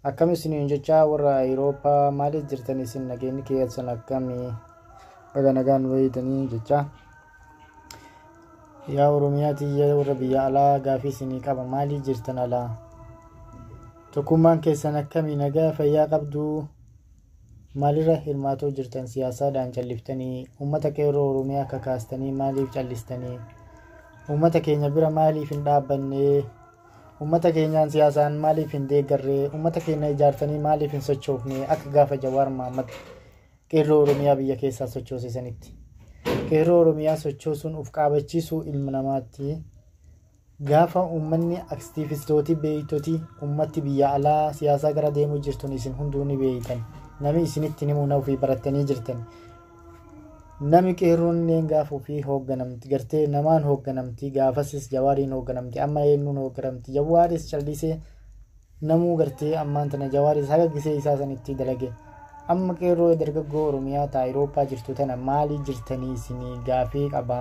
akkam isiniin jecha warra Awurooppaa maaliif jirtan isin nageenyi keessan akkamii baga nagaan wayitanii jecha yaa Oromiyaati warra biyya alaa gaafii isinii qaba maaliif jirtan alaa tokkummaan keessan akkamii nagaa fayyaa qabdu maalirra hirmaatoo jirtan siyaasaadhaan calliftanii uummata qeerroo Oromiyaa kakaastanii maaliif callistanii uummata keenya bira maaliif hin dhaabbanne ummata keenyaan siyaasaan maaliif hin deeggarre ummata keenya ijaartanii maaliif hin sochoofne akka gaafa Jawaar Mohaammed qeerroo Oromiyaa biyya keessaa sochoosisanitti qeerroo Oromiyaa sochoosuun uf qaabachiisuu ilma namaatti gaafa ummanni aktiivistooti beeytoti ummatti biyya alaa siyaasaa gara deemuu jirtun isin hunduu ni beeytan nami isinitti himu na ofii barattanii jirtan nami qeerroon gaafa ofii hoogganamti gartee namaan hoogganamti gaafasis Jawaariin hoogganamti amma eenyuun hoogganamti Jawaaris callisee namuu gartee ammaan tana Jawaaris haga gisee isaa sanitti dalage amma qeerroo dargaggoo Oromiyaa ta Awurooppaa jirtu tana maali jirtanii isinii gaafii qaba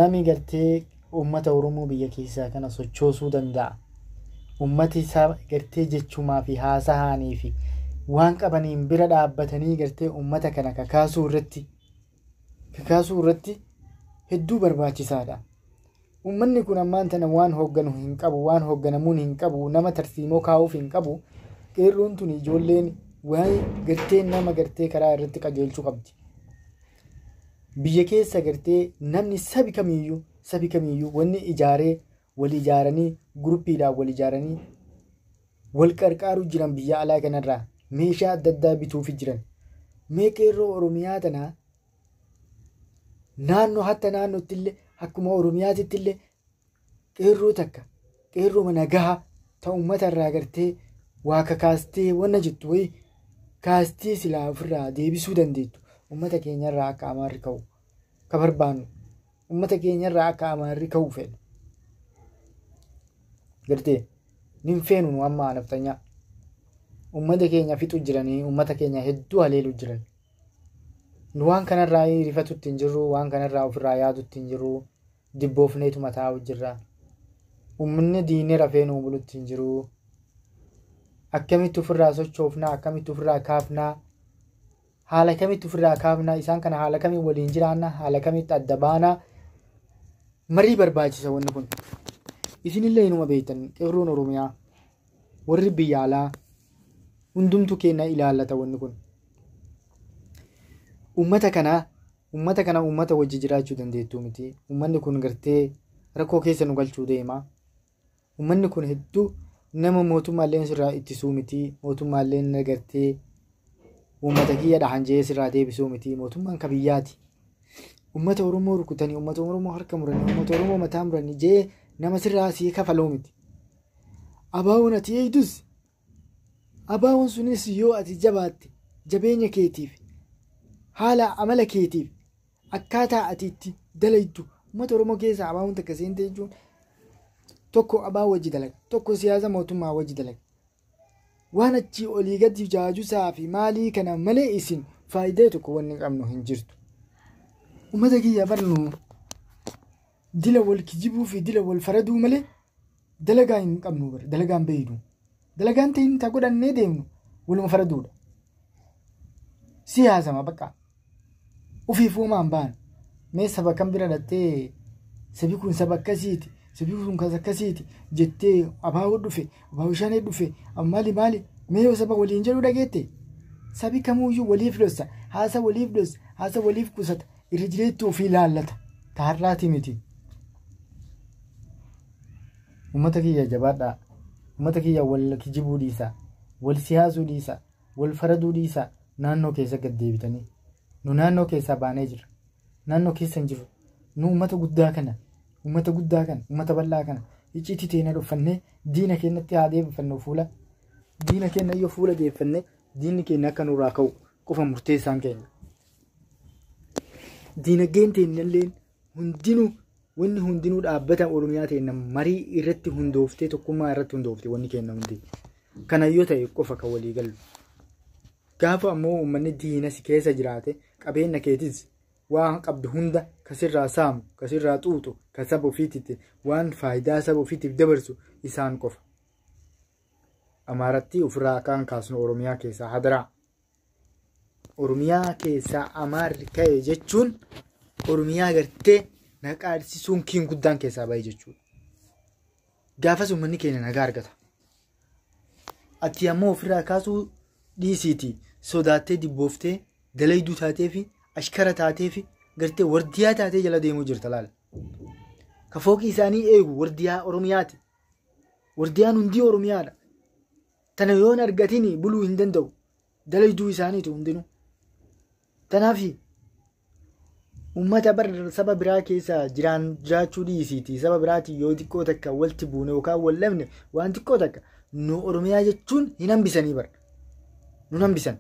nami gartee ummata Oromoo biyya keessaa kana sochoosuu danda'a ummati isaa gartee jechumaa fi haasahaanii fi waan qabaniin bira dhaabbatanii gartee ummata kana kakaasuu irratti hedduu barbaachisaadha. Ummanni kun ammaan tana waan hoogganu hin qabu, waan hoogganamuun hin qabu, nama tarsiimoo kaa'uuf hin qabu. Qeerroon tun ijoolleen waa'ee gartee nama gartee karaa irratti qajeelchuu qabdi. Biyya keessa gartee namni sabi kamiyyuu wanni ijaaree wal ijaaranii guruppiidhaan wal ijaaranii wal qarqaaru jiran biyya alaa kanarraa meeshaa adda addaa bituuf jiran mee qeerroo Oromiyaa tana naannoo hatta naannootti illee akkuma Oromiyaatitti illee qeerroo takka qeerroo nagahaa ta uummata irraa gartee waa kakaastee wanna jettu wayi kaastee silaa ofirraa deebisuu dandeettu uummata keenyarraa akka amaarri ka'u ka barbaannu uummata keenyarraa akka amaarri ka'u fedha gartee nin feenu nu amma naftanyaa ummata keenya fixu jiranii ummata keenya hedduu haleelu jiran nu waan kanarraa rifatutti hin jirru waan kanarraa ofirraa yaadutti hin jirru dibboofneetu mataa jirra ummanni diinee rafee nuu bulutti hin jiru akkamitti ofirraa sochoofnaa akkamitti ofirraa kaafnaa haala kamitti ofirraa kaafnaa isaan kana haala kamiin waliin jiraannaa haala kamitti adda baanaa marii barbaachisa wanni kun isinillee inuma beektan qeerroon Oromiyaa warri biyya alaa hundumtu keenya ilaallata wanni kun ummata kana ummata wajji jiraachuu dandeettuu miti ummanni kun gartee rakkoo keessa nu galchuu deema ummanni kun hedduu nama mootummaalleen sirraa ittisuu miti mootummaalleen gartee ummata kiyya dhahan jee sirraa deebisuu miti mootummaan ka biyyaati ummata Oromoo rukutanii ummata Oromoo harka muranii ummata Oromoo mataa muranii jee nama sirraa sii kafaluu miti abaawwan ati eeydus abaawwan sunis yoo ati jabaatte jabeenya keetiif haala amala keetiif akkaataa ati itti dalaytu uummata Oromoo keessa abaawwan takka seente jechuun tokko abaa wajji dalaga tokko siyaasa mootummaa wajji dalaga waan achi olii gadi jaajusaa fi maalii kana malee isin faayidaa tokko wanni qabnu hin jirtu uummata kiyya barnu dila wal kijibuu fi dila wal faraduu malee dalagaa hin qabnu bar dalagaan beeydu dalagaan ta'in ta godhannee deemnu waluma faraduudha siyaasama bakka ufiif uumaan baan mee saba kan bira dhattee sabi kun saba akkasiiti sabi kun kas akkasiiti jettee abaa'uu dhufe abaa'uu shanee dhufe maali mee yoo saba waliin jedhu dhageette sabi kamuuyyuu waliif dhossa haasa waliif dhossa haasa waliif qusata irra jireettuu fi laallata taarraati miti ummata kiyya jabaadhaa ummata kiyya wal kijibuu dhiisa wal siyaasuu dhiisa wal faraduu dhiisa naannoo keessa gad deebitanii nu naannoo keessaa baanee jirra naannoo keessa hin jiru nu ummata guddaa kana ummata bal'aa kana icciitii teena dhuffannee diina keenyatti haa deebifannu fuula diina keenya yoo fuula deeffannee diinni keenya akka nurraa ka'u qofa murteessaan keenya diinagdeen teenyalleen hundinuu wanni hundinuu dhaabbata Oromiyaa ta'e marii irratti hundooftee tokkummaa irratti hundooftee wanni kenna hundi kana yoo ta'e qofa kan walii galu gaafa ammoo uummanni diina si keessa jiraate qabeenya keetis waan qabdu hunda kasirraa saamu kasirraa xuuxu ka saba ofiititti waan faayidaa saba ofiitiif dabarsu isaan qofa Amaaratti ofirraa kan kaasnu Oromiyaa keessaa hadaraa. Oromiyaa keessaa Amaarri ka'e jechuun Oromiyaa gartee naqaadhisuun kiin guddaan keessaa bahe jechuudha. Gaafas uummanni keenya nagaa argata. Ati ammoo ofirraa kaasuu dhiisiiti sodaattee dibbooftee dalayduu taatee fi ashkara taatee fi gartee wardiyaa taatee jala deemuu jirta laala. Ka fooqii isaanii eegu wardiyaa Oromiyaati. Wardiyaan hundi Oromiyaadha. Tana yoon argatiin buluu hin danda'u. Dalayduu isaaniitu hundinuu. Tanaafi uummata saba biraa keessa jiraachuu dhiisiiti. Saba biraati yoo xiqqoo takka walitti buune yookaan wal dhabne waan xiqqoo takka nu Oromiyaa jechuun hin hambisanii bara. Nu hambisan.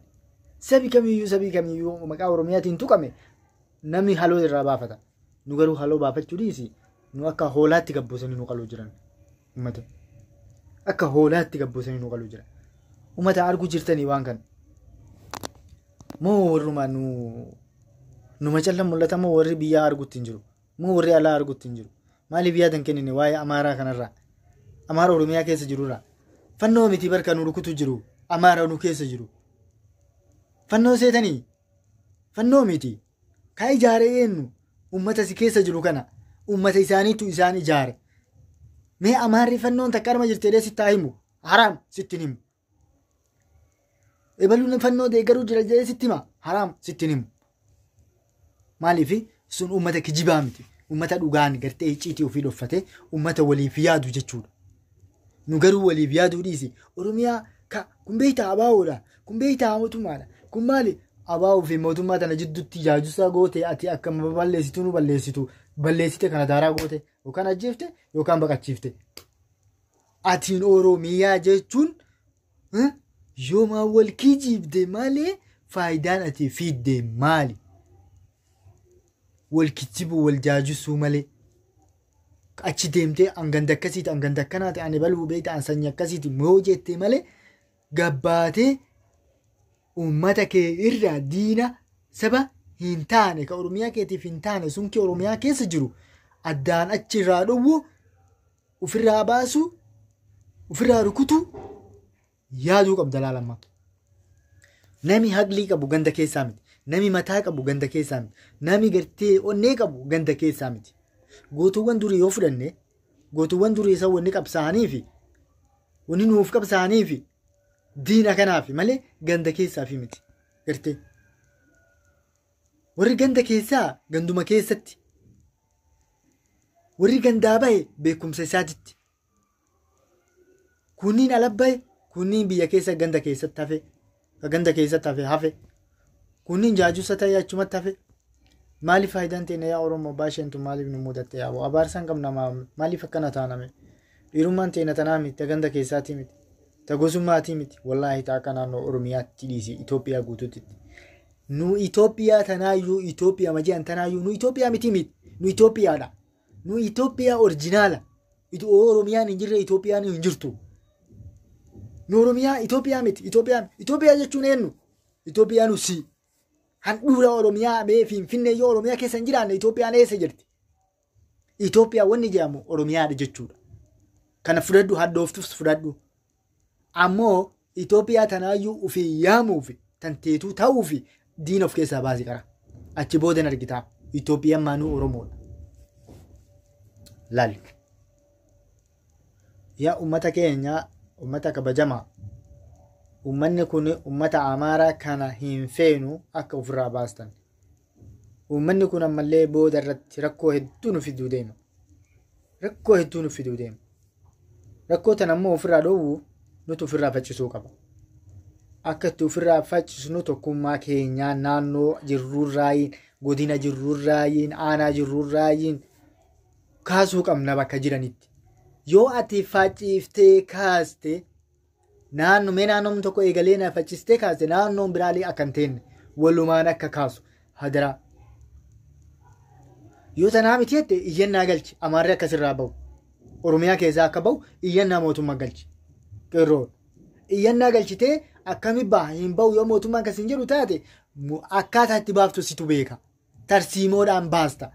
Sabi kamiyyuu maqaa Oromiyaatiin tuqame namni haloo irraa baafata. Nu garuu haloo baafachuu dhiisi. Nu akka hoolaatti gabboosanii nu qaluu jiran. Uummata. Akka hoolaatti gabboosanii nu qaluu jiran. Uummata arguu jirtanii waan kana. Moo warrumaa nu macallan mul'ata moo warri biyyaa arguutti hin jiru. Moo warri alaa arguutti hin jiru. Maaliif yaadan kennine waa'ee Amaaraa kanarraa. Amaara Oromiyaa keessa jirurraa. Fannoo miti barka nu rukutu jiru. Amaara nu keessa jiru. Fannoo seetanii. Fannoo miti. Ka ijaare eenyu uummata si keessa jiru kana. Uummata isaaniitu isaan ijaare. Mee Amaarri fannoon takka arma jirtee sitti haa himu. Haraam sitti himu. Ebaluun fannoo deeggaruu jira jedhee sitti hima. Haraam sitti himu. Maaliif sun uummata kijibaa miti. Uummata dhugaan gartee icciitii ofii dhoffatee uummata waliif yaadu jechuudha. Nu garuu waliif yaaduu dhiisi. Oromiyaa kun beektaa abaawoodha. Kun beektaa mootummaadha. Kun maali? Abaawoo fi mootummaa tana jidduutti jaajusaa goote ati akka balleessitu nu balleessitu. Balleessite kana daaraa goote yookaan ajjeefte yookaan baqachiifte. Atiin Oromiyaa jechuun yoomaa wal kijiibde malee faayidaan ati fiidde maali? Wal kijibu wal jaajusuu malee. Achi deemtee anganda akkasiiti anganda akkanaati ani baluu beekta an sanyii akkasiiti moo jettee malee gabbaatee uummata kee irraa diina saba hin taane ka Oromiyaa keetiif hin taane sun kee Oromiyaa keessa jiru addaan achirraa dhowwu ofirraa baasu ofirraa rukutu yaaduu qabda laalamma. Nami haqlii qabu ganda keessaa miti. Nami mataa qabu ganda keessaa miti. Nami gartee onnee qabu ganda keessaa miti. Gootuuwwan durii yoo fudhanne gootuuwwan durii isa wanni qabsaa'anii fi wanni nuuf qabsaa'anii fi diina kanaaf malee ganda keessaa fi miti. Gartee warri ganda keessaa ganduma keessatti warri gandaa bahe beekumsa isaatitti kunniin ala bahe kunniin biyya keessa ganda keessatti hafe ka ganda keessatti hafe kunniin jaajusa ta'ee achumatti hafe. Maaliif faayidaan teenya yaa Oromoo baasheentu maaliif nu mudatte yaa abaarsan qabna maaliif akkana taaname dhiirummaan teenya tanaa miti ganda keessaatii miti tagosummaati miti wallaahi taaka naannoo Oromiyaatti dhiisi Itoophiyaa guutuutti. Nu Itoophiyaa tanaayyuu Itoophiyaa maji'an tanaayyuu nu Itoophiyaa miti nu Itoophiyaadha. Nu Itoophiyaa orjinaala. Oromiyaan hin jirre Itoophiyaan hin jirtu. Nu Oromiyaa Itoophiyaa miti Itoophiyaa jechuun eenyu? Itoophiyaan usii. Handhuura Oromiyaa bee Finfinnee yoo Oromiyaa keessa hin jiraanne Itoophiyaan eessa jirti? Itoophiyaa wanni jedhamu Oromiyaadha jechuudha. Kana fudhadhu haddooftus fudhadhu. Ammoo Itoophiyaa tanaayyuu ofii yaamuufi tanteetuu ta'uufi diina of keessaa baasii qara. Achi boodan argitaa Itoophiyaan maanuu Oromoodha. Laali. Yaa uummata keenya uummata kabajamaa. Uummanni kun uummata Amaaraa kana hin feenu akka ofirraa baastan. Uummanni kun ammallee booda irratti rakkoo hedduu nu fiduu deema. Rakkoo tana ammoo ofirraa dhoowwu nuti ofirraa faccisuu qaba. Akka itti ofirraa faccisnu tokkummaa keenyaa naannoo jirruurraayin godina jirruurraayin aanaa jirruurraayin kaasuu qabna bakka jiranitti. Yoo ati facciiftee kaaste naannoon tokko eegalee na faccistee kaaste naannoon biraalee akka hin teenne walumaan akka kaasu hadaraa. Yoo tanaa miti jette iyyannaa galchi Amaarri akkasirraa bahu Oromiyaa keessaa akka bahu iyyannaa mootummaa galchi. Qeerroo iyyannaa galchitee akkami baha hin bahu yoo mootummaan akkas hin jedhu taate akkaataa itti baaftu situ beeka. Tarsiimoodhaan baasta.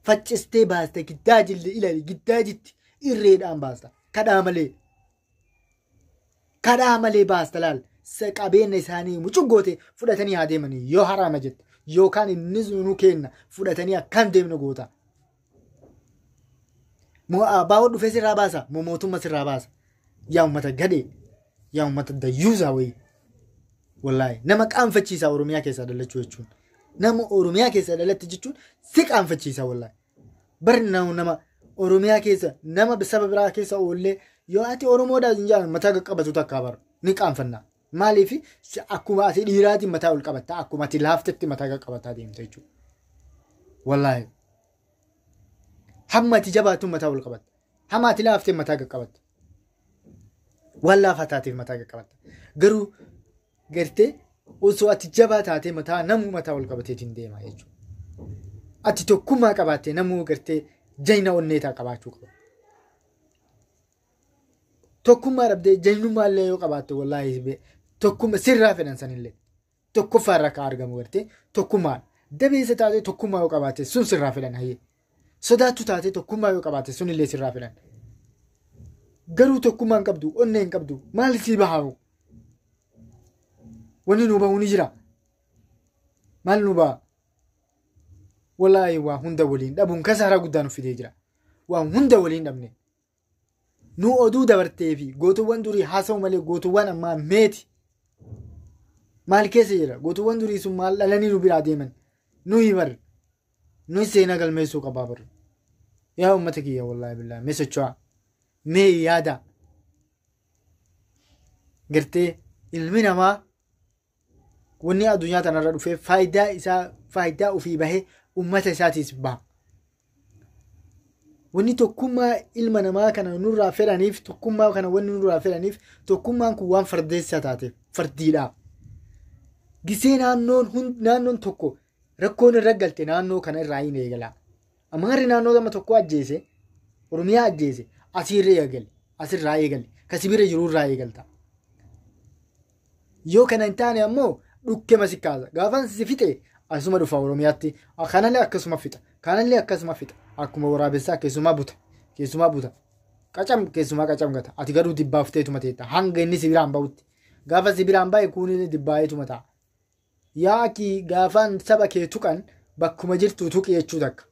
Faccistee baasta giddaa jillee ilaali giddaa jitti irreedhaan baasta. Kadhaa malee. karaa malee baasta laal qabeenya isaanii mucuggoote fudhatanii haa deemanii yoo haraama jette yookaan inni nu kenna fudhatanii akkan deemnu goota. Baawoo dhufee sirraa baasa mootummaa sirraa baasa yaa uummata gadhee yaa uummata dayyuusaa wayii wallaahi nama qaanfachiisaa Oromiyaa keessaa dhalachuu jechuun nama Oromiyaa keessaa dhalatti jechuun si qaanfachiisaa wallaahi bari nama Oromiyaa keessa nama saba biraa keessa oollee yoo ati Oromoodhaaf hin jaallan mataa qaqqabatu takkaa bara ni qaanfanna maaliif akkuma ati dhiiraatiin mataa ol qabatta akkuma ati laaftetti mataa qaqqabataa deemta jechuudha wallaahi. Hamma ati jabaatuun mataa ol qabatta. Hamma ati laaftee mataa qaqqabatta. Waan laafaa taateef mataa qaqqabatta. Garuu gartee osoo ati jabaa taatee namuu mataa ol qabateetiin deema jechuudha. Ati tokkummaa qabaattee namuu gartee jayna onneetaa qabaachuu qaba. Tokkummaa dhabdee jaynummaa illee yoo qabaatte wallaahi tokkummaa sirraa fedhan sanillee tokkoffaa irraa kan argamu gartee tokkummaa dabeessa taatee tokkummaa yoo qabaatte sun sirraa fedhan hayyee. Sodaattu taatee tokkummaa yoo qabaatte sunillee sirraa fedhan. Garuu tokkummaa hin qabdu, onnee hin qabdu, maal sii bahaa'u? Wanni nu bahu ni jira. Maal nu baha? Wallaahi waa hunda waliin dhabuun kasaaraa guddaa nuuf fidee jira. Waa hunda waliin dhabne. Nu oduu dabartee fi gootuwwan durii haasa'u malee gootuwwan ammaa meeti. Maal keessa jira? Gootuwwan durii sun maal dhalanii nu biraa deeman? Nuyi bar. Nuyi seenaa galmeessuu qabaa bar. Yaa uummata kiyya wallaahi billaahi mee socho'aa. Mee yaada. Gartee ilmi namaa wanni addunyaa tanarra dhufee faayidaa ofii bahee uummata isaatiis baha. Wanni tokkummaa ilma namaa kana nurraa fedhaniif tokkummaa kana wanni nurraa fedhaniif tokkummaan kun waan fardeessaa taateef fardiidha. Gisee naannoon tokko rakkoon irra galte naannoo kana irraa hin eegala. Amaarri naannoo gama tokko ajjeese Oromiyaa ajjeese asirra eegale asirraa eegale kasi bira jiru irraa eegalta. Yoo kana hin taane ammoo dhukkee masikaasa gaafan si fixe asuma dhufa Oromiyaatti kanallee akkasuma fixa kanallee akkasuma fixa akkuma waraabessaa keessumaa buta qacam keessumaa qacam gata ati garuu dibbaafteetuma teetta hanga inni sibiraan ba'utti gaafa sibiraan ba'e kunis dibbaayeetuma ta'a. Yaaki gaafaan saba kee tuqan bakkuma jirtu tuqi jechuu takka.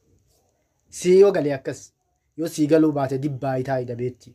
Si yoo galee akkas yoo sii galuu baate dibbaayi taa'ee dabeetti.